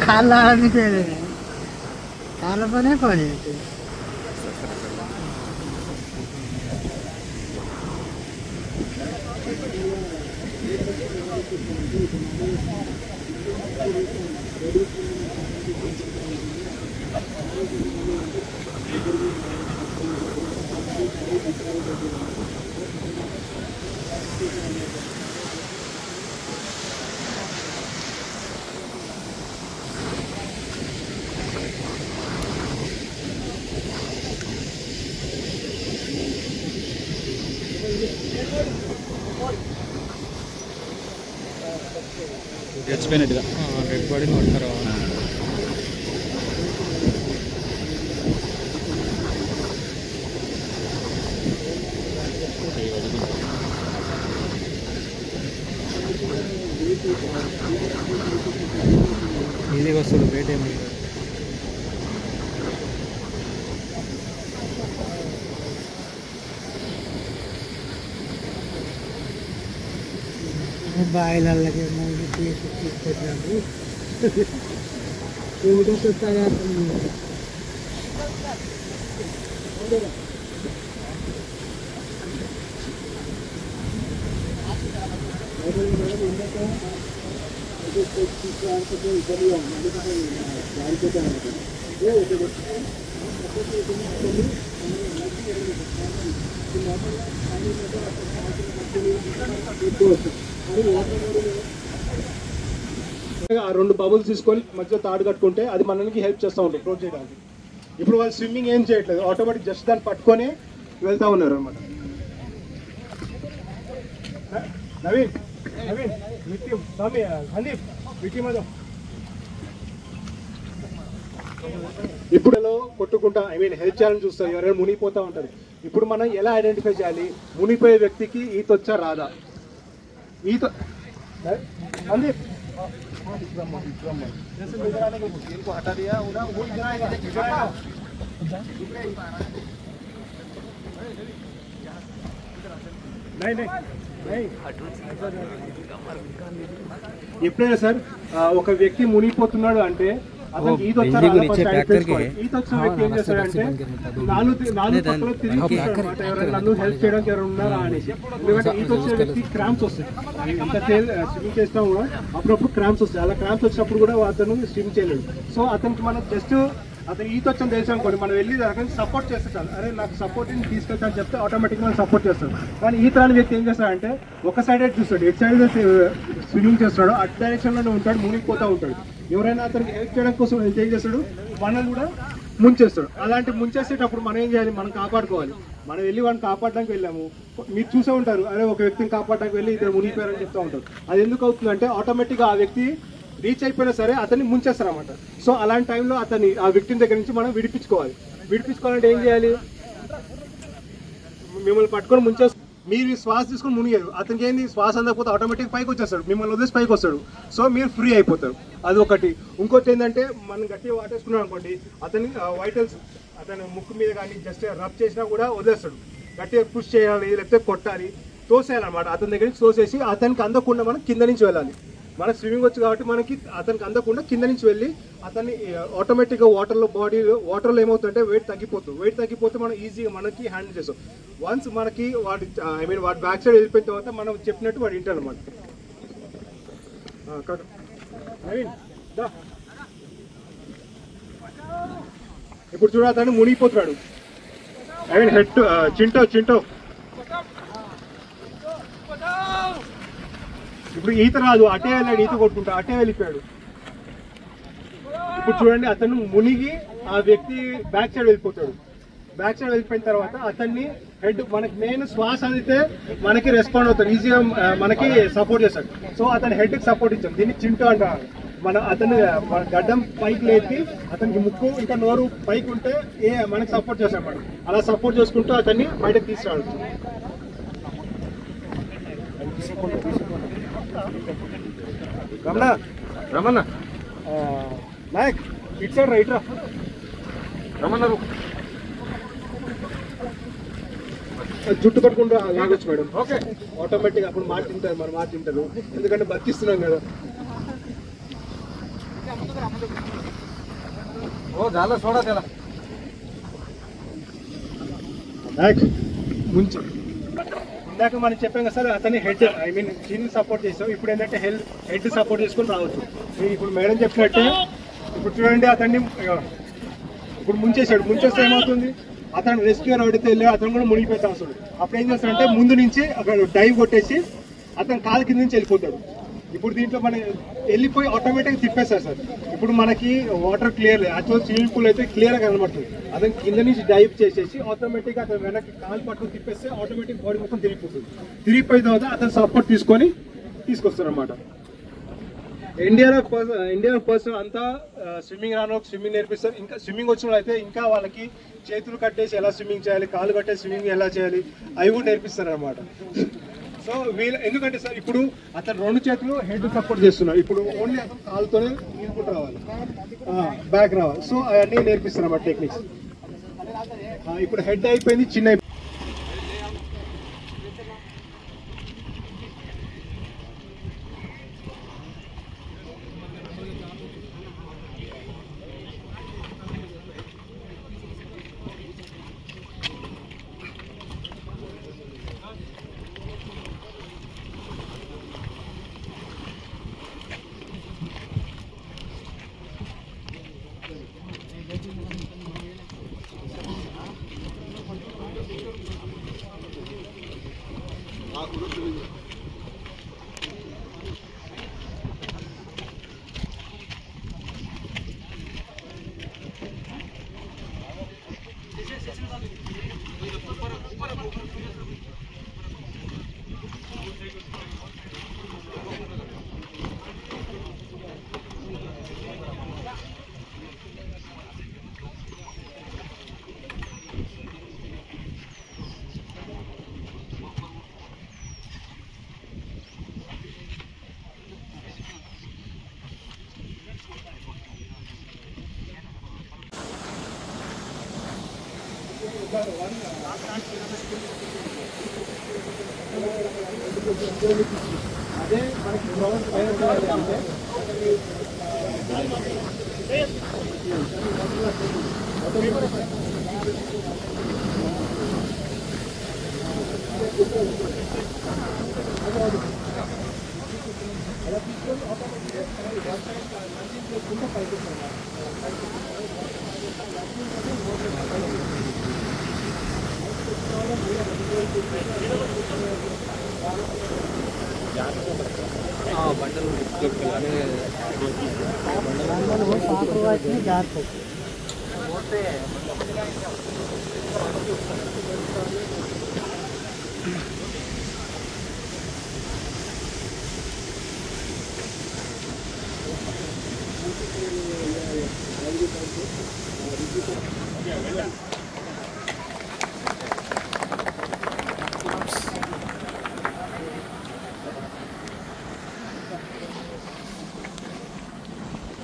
खाला खाला पनि पानी చచ్చిపోయినట్టుగా డెడ్ బాడీని కొడతారు. ఈజీగా వస్తుంది బయట ఏమి బాయిలకి తీసుకొచ్చినప్పుడు ఏమిటో చూస్తారా రెండు బబుల్స్ తీసుకొని మధ్య తాడు కట్టుకుంటే అది మనకి హెల్ప్ చేస్తూ ఉంటుంది ఫ్లోట్ చేయడానికి. ఇప్పుడు వాళ్ళు స్విమ్మింగ్ ఏం చేయట్లేదు, ఆటోమేటిక్ జస్ట్ దాన్ని పట్టుకొని వెళ్తూ ఉన్నారు అనమాట. నవీన్ నవీన్ ఇప్పుడు కొట్టుకుంటా హెల్ప్ చేయాలని చూస్తారు, ఎవరైనా మునిగిపోతూ ఉంటారు. ఇప్పుడు మనం ఎలా ఐడెంటిఫై చేయాలి మునిగిపోయే వ్యక్తికి ఈత వచ్చా రాదా? ఈత సందీప్ हटा दिया ఎప్పుడైనా సార్ ఒక వ్యక్తి మునిగిపోతున్నాడు అంటే అతనికి ఈత వచ్చిన వ్యక్తి ఏం చేస్తాడంటే నాలుగు పక్కలో తిరిగి నన్ను హెల్ప్ చేయడానికి ఎవరు ఉన్నారా అనేసి. ఎందుకంటే ఈత వచ్చే వ్యక్తి క్రాంప్స్ వస్తాయి, ఎంత స్విమ్మింగ్ చేసినా కూడా అప్పుడప్పుడు క్రాంప్స్ వస్తాయి. అలా క్రాంప్స్ వచ్చినప్పుడు కూడా అతను స్విమ్ చేయలేడు. సో అతనికి మనం జస్ట్ అతను ఈత వచ్చని తెలుసు అనుకోండి, మనం వెళ్ళి అతనికి సపోర్ట్ చేస్తే చాలు. అరే నాకు సపోర్ట్ని తీసుకెళ్తాను చెప్తే ఆటోమేటిక్గా మనం సపోర్ట్ చేస్తాడు. కానీ ఈత రాని వ్యక్తి ఏం చేస్తాడంటే ఒక సైడ్ చూస్తాడు, ఎటు సైడ్ స్విమ్మింగ్ చేస్తాడు అటు డైరెక్షన్లోనే ఉంటాడు, మునిగిపోతూ ఉంటాడు. ఎవరైనా అతనికి హెల్ప్ చేయడం కోసం ఏం చేస్తాడు, మనల్ని కూడా ముంచేస్తాడు. అలాంటి ముంచేసేటప్పుడు మనం ఏం చేయాలి, మనం కాపాడుకోవాలి. మనం వెళ్ళి వాడిని కాపాడడానికి వెళ్ళాము, మీరు చూసే ఉంటారు, అరే ఒక వ్యక్తిని కాపాడడానికి వెళ్ళి ఇద్దరు మునిగిపోయారని చెప్తూ ఉంటారు. అది ఎందుకు అవుతుందంటే ఆటోమేటిక్గా ఆ వ్యక్తి రీచ్ అయిపోయినా సరే అతన్ని ముంచేస్తారన్నమాట. సో అలాంటి టైంలో అతన్ని ఆ వ్యక్తిని దగ్గర నుంచి మనం విడిపించుకోవాలంటే ఏం చేయాలి, మిమ్మల్ని పట్టుకొని ముంచేస్తారు. మీరు శ్వాస తీసుకొని మునిగారు, అతనికి ఏంది శ్వాస అందకపోతే ఆటోమేటిక్ పైకి వచ్చేస్తాడు, మిమ్మల్ని వదిలేసి పైకి వస్తాడు. సో మీరు ఫ్రీ అయిపోతారు, అది ఒకటి. ఇంకోటి ఏంటంటే మనం గట్టిగా వాటేసుకున్నాం అనుకోండి, అతని వైటల్స్ అతని ముక్కు మీద కానీ జస్ట్ రబ్ చేసినా కూడా వదిలేస్తాడు. గట్టిగా పుష్ చేయాలి, లేకపోతే కొట్టాలి, తోసేయాలన్నమాట. అతని దగ్గర నుంచి తోసేసి అతనికి అందకుండా మనం కింద నుంచి వెళ్ళాలి. మనకు స్విమ్మింగ్ వచ్చు కాబట్టి మనకి అతనికి అందకుండా కింద నుంచి వెళ్ళి అతన్ని ఆటోమేటిక్గా వాటర్లో ఏమవుతుందంటే వెయిట్ తగ్గిపోతే మనం ఈజీగా మనకి హ్యాండిల్ చేస్తాం. వన్స్ మనకి వాడి బ్యాక్ సైడ్ వెళ్ళిపోయిన తర్వాత మనం చెప్పినట్టు వాడు వింటాడు అనమాట. ఇప్పుడు చూడ అతను మునిగిపోతున్నాడు. హెడ్ చింటో ఇప్పుడు ఈత రాదు, అటే వెళ్ళాడు, ఈత కొట్టుకుంటా అటే వెళ్ళిపోయాడు. ఇప్పుడు చూడండి, అతను మునిగి ఆ వ్యక్తి బ్యాక్ సైడ్ వెళ్ళిపోతాడు. బ్యాక్ సైడ్ వెళ్ళిపోయిన తర్వాత అతన్ని హెడ్, మనకి మెయిన్ శ్వాస అందితే మనకి రెస్పాండ్ అవుతాడు, ఈజీగా మనకి సపోర్ట్ చేస్తాడు. సో అతని హెడ్ కి సపోర్ట్ ఇచ్చాం, దీన్ని చింటూ అంటారు. అతను గడ్డం పైకి లేపి అతనికి ముక్కు ఇంకా నోరు పైకి ఉంటే మనకి సపోర్ట్ చేస్తాడు అన్నమాట. అలా సపోర్ట్ చేసుకుంటూ అతన్ని బయటకు తీసుకురాడు. Ramana Nayak it side right రా రమణ, జుట్టు పట్టుకుంటూ లాగొచ్చు మేడం. ఓకే, ఆటోమేటిక్ అప్పుడు మాట తింటారు, మన మాట తింటారు, ఎందుకంటే బతికిస్తున్నాం కదా. చాలా చూడా తెలా ముంచు. ఇందాక మనం చెప్పాం కదా సార్, అతని హెడ్ చిన్ సపోర్ట్ చేసాం. ఇప్పుడు ఏంటంటే హెడ్ సపోర్ట్ చేసుకుని రావచ్చు. ఇప్పుడు మేడం చెప్పినట్టే ఇప్పుడు చూడండి, అతన్ని ఇప్పుడు ముంచేసాడు. ముంచేస్తే ఏమవుతుంది, అతను రెస్క్యూర్ అడిగితే వెళ్ళి అతను కూడా మునిగిపోతే అవసరం. అప్పుడు ఏం చేస్తాడంటే ముందు నుంచి అక్కడ డైవ్ కొట్టేసి అతను కాలు కింద నుంచి వెళ్ళిపోతాడు. ఇప్పుడు దీంట్లో మనం వెళ్ళిపోయి ఆటోమేటిక్గా తిప్పేస్తారు సార్. ఇప్పుడు మనకి water clear, actual swimming pool అయితే క్లియర్గా కనబడుతుంది. అతను కింద నుంచి డైవ్ చేసేసి ఆటోమేటిక్గా అతను వెనక్కి కాలు పట్టుకుని తిప్పేస్తే ఆటోమేటిక్ బాడీ మొత్తం తిరిగిపోతుంది. తిరిగిపోయిన తర్వాత అతను సపోర్ట్ తీసుకొస్తారు అన్నమాట. ఇండియా పర్సన్ అంతా స్విమ్మింగ్ రాను స్విమ్మింగ్ నేర్పిస్తారు. ఇంకా స్విమ్మింగ్ వచ్చిన అయితే ఇంకా వాళ్ళకి చేతులు కట్టేసి ఎలా స్విమ్మింగ్ చేయాలి, కాలు కట్టేసి స్విమ్మింగ్ ఎలా చేయాలి అవి కూడా నేర్పిస్తారు అన్నమాట. సో ఎందుకంటే సార్ ఇప్పుడు అతను 2 చేతులు హెడ్ సపోర్ట్ చేస్తున్నారు. ఇప్పుడు ఓన్లీ అతను కాలుతోనే ఈదుకుంటూ రావాలి, బ్యాక్ రావాలి. సో అవన్నీ నేర్పిస్తారు అన్నమాట టెక్నిక్స్. ఇప్పుడు హెడ్ అయిపోయింది, చిన్న అదే మనకి గ్రౌండ్ పైన అంటే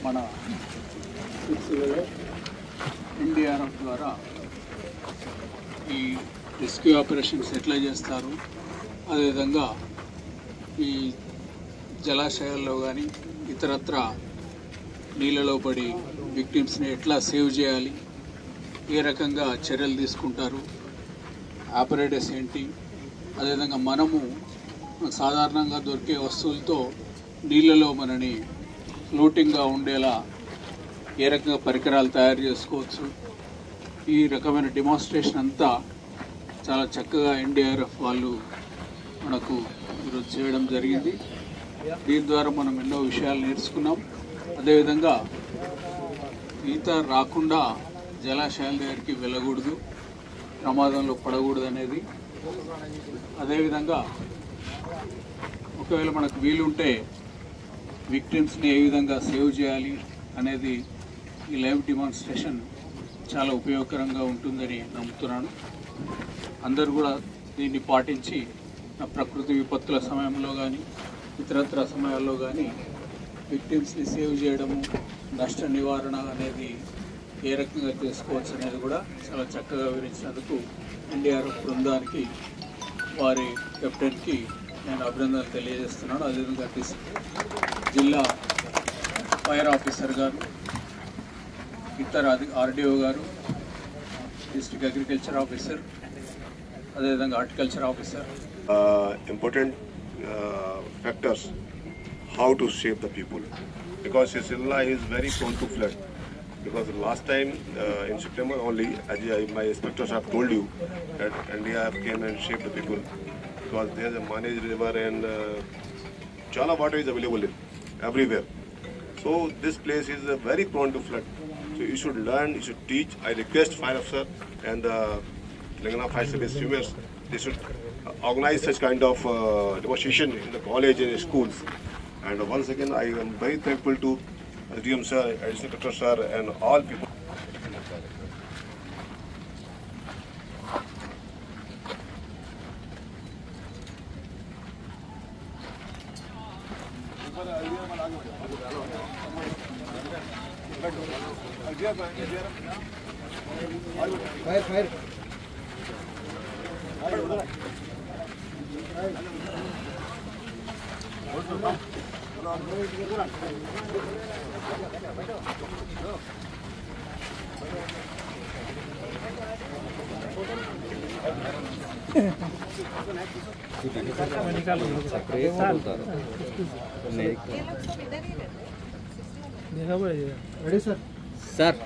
మన ఎన్డీఆర్ఎఫ్ ద్వారా ఈ రెస్క్యూ ఆపరేషన్స్ ఎట్లా చేస్తారు, అదేవిధంగా ఈ జలాశయాల్లో కానీ ఇతరత్ర నీళ్ళలో పడి విక్టిమ్స్ని ఎట్లా సేవ్ చేయాలి, ఏ రకంగా చర్యలు తీసుకుంటారు, ఆపరేటర్స్ ఏంటి, అదేవిధంగా మనము సాధారణంగా దొరికే వస్తువులతో నీళ్ళలో మనని ఫ్లోటింగ్గా ఉండేలా ఏ రకంగా పరికరాలు తయారు చేసుకోవచ్చు, ఈ రకమైన డెమాన్స్ట్రేషన్ అంతా చాలా చక్కగా ఎన్డీఆర్ఎఫ్ వాళ్ళు మనకు ఈరోజు చేయడం జరిగింది. దీని ద్వారా మనం ఎన్నో విషయాలు నేర్చుకున్నాం. అదేవిధంగా ఈత రాకుండా జలాశయాల దగ్గరికి వెళ్ళకూడదు, ప్రమాదంలో పడకూడదు అనేది. అదేవిధంగా ఒకవేళ మనకు వీలుంటే విక్టిమ్స్ని ఏ విధంగా సేవ్ చేయాలి అనేది ఈ లైవ్ డెమాన్స్ట్రేషన్ చాలా ఉపయోగకరంగా ఉంటుందని నమ్ముతున్నాను. అందరూ కూడా దీన్ని పాటించి ప్రకృతి విపత్తుల సమయంలో కానీ ఇతరత్ర సమయాల్లో కానీ విక్టిమ్స్ని సేవ్ చేయడము, నష్ట నివారణ అనేది ఏ రకంగా చేసుకోవచ్చు అనేది కూడా చాలా చక్కగా వివరించినందుకు ఎన్డీఆర్ఎఫ్ బృందానికి వారి కెప్టెన్కి నేను అభినందనలు తెలియజేస్తున్నాను. అదేవిధంగా జిల్లా ఫైర్ ఆఫీసర్ గారు, ఇతర ఆర్డీఓ గారు, డిస్ట్రిక్ట్ అగ్రికల్చర్ ఆఫీసర్, అదేవిధంగా horticulture officer. Important factors how to save the people, because Srinagar is very prone to flood. Because last time in September only, as my inspectors have told you, that NDRF came and saved the people, because there is a managed river and chala water is available everywhere. So this place is very prone to flood. So you should learn, you should teach. I request fire officer and the Telangana Fire Service swimmers, they should organize such kind of demonstration in the college and schools. And once again, I am very thankful to DM sir, Additional Collector sir, and all people. Fire. Ready sir? Sir